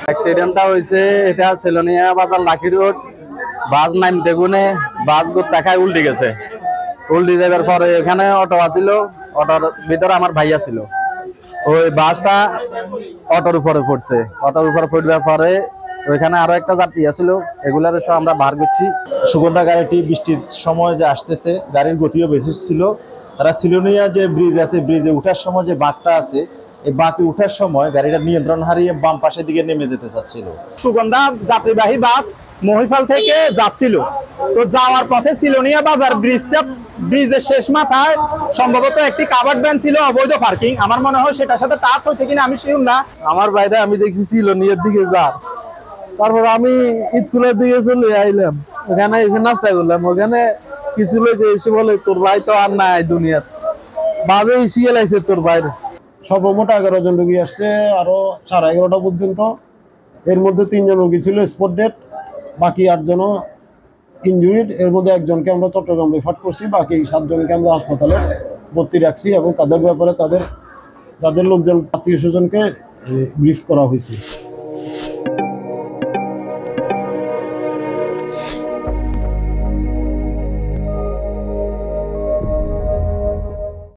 অ্যাক্সিডেন্টটা হয়েছে, এটা সেলোনিয়া বাজার লাকি রোড। বাস নামতে গুনে বাস দেখায় উল্টে গেছে। উল্টে যাবার পরে এখানে অটো আসিল, অটোর ভিতরে আমার ভাইয়া ছিল। ওই বাসটা অটোর উপরে পড়ছে। অটোর উপরে পড়বার পরে ওইখানে আরো একটা যাত্রী আছিল, এগুলার সব আমরা বার করছি। সুগন্ধা গাড়িটি বৃষ্টির সময় যে আসতেছে, গাড়ির গতিও বেশি ছিল। তারা সিলোনিয়া যে ব্রিজ আছে, ব্রিজে উঠার সময় যে বাঁকটা আছে, এই বাঁকে উঠার সময় গাড়িটা নিয়ন্ত্রণ হারিয়ে বাম পাশের দিকে নেমে যেতে চাচ্ছিল। সুগন্ধা যাত্রীবাহী বাস মহিফাল থেকে যাচ্ছিল, তো যাওয়ার পথে সিলোনিয়া বাজার ব্রিজের শেষ মাথায় সম্ভবত একটি কাভার্ড ভ্যান ছিল, অবৈধ পার্কিং। আমার মনে হয় সেটার সাথে টাচ হয়েছে কিনা আমি শিওর না। আমার ভাইটা আমি দেখছি সিলোনিয়ার দিকে যার, তারপর আমি স্কুলের দিকে চলে আইলাম। ওখানে এসে নাস্তা করলাম। ওখানে কিছু লোক এসে বলে তোর ভাই তো আর নাই দুনিয়ার, বাজে এসে লাগছে তোর বাইরে। সর্বমোট 11 জন রোগী আসছে, আরো 11:30 পর্যন্ত। এর মধ্যে 3 জন রোগী ছিল স্পট ডেড, বাকি 8 জনও ইনজুরিড। এর মধ্যে একজনকে আমরা চট্টগ্রাম রেফার করছি, বাকি 7 জনকে আমরা হাসপাতালে ভর্তি রাখছি এবং তাদের ব্যাপারে তাদের লোকজন, আত্মীয় স্বজনকে ব্রিফ করা হয়েছে।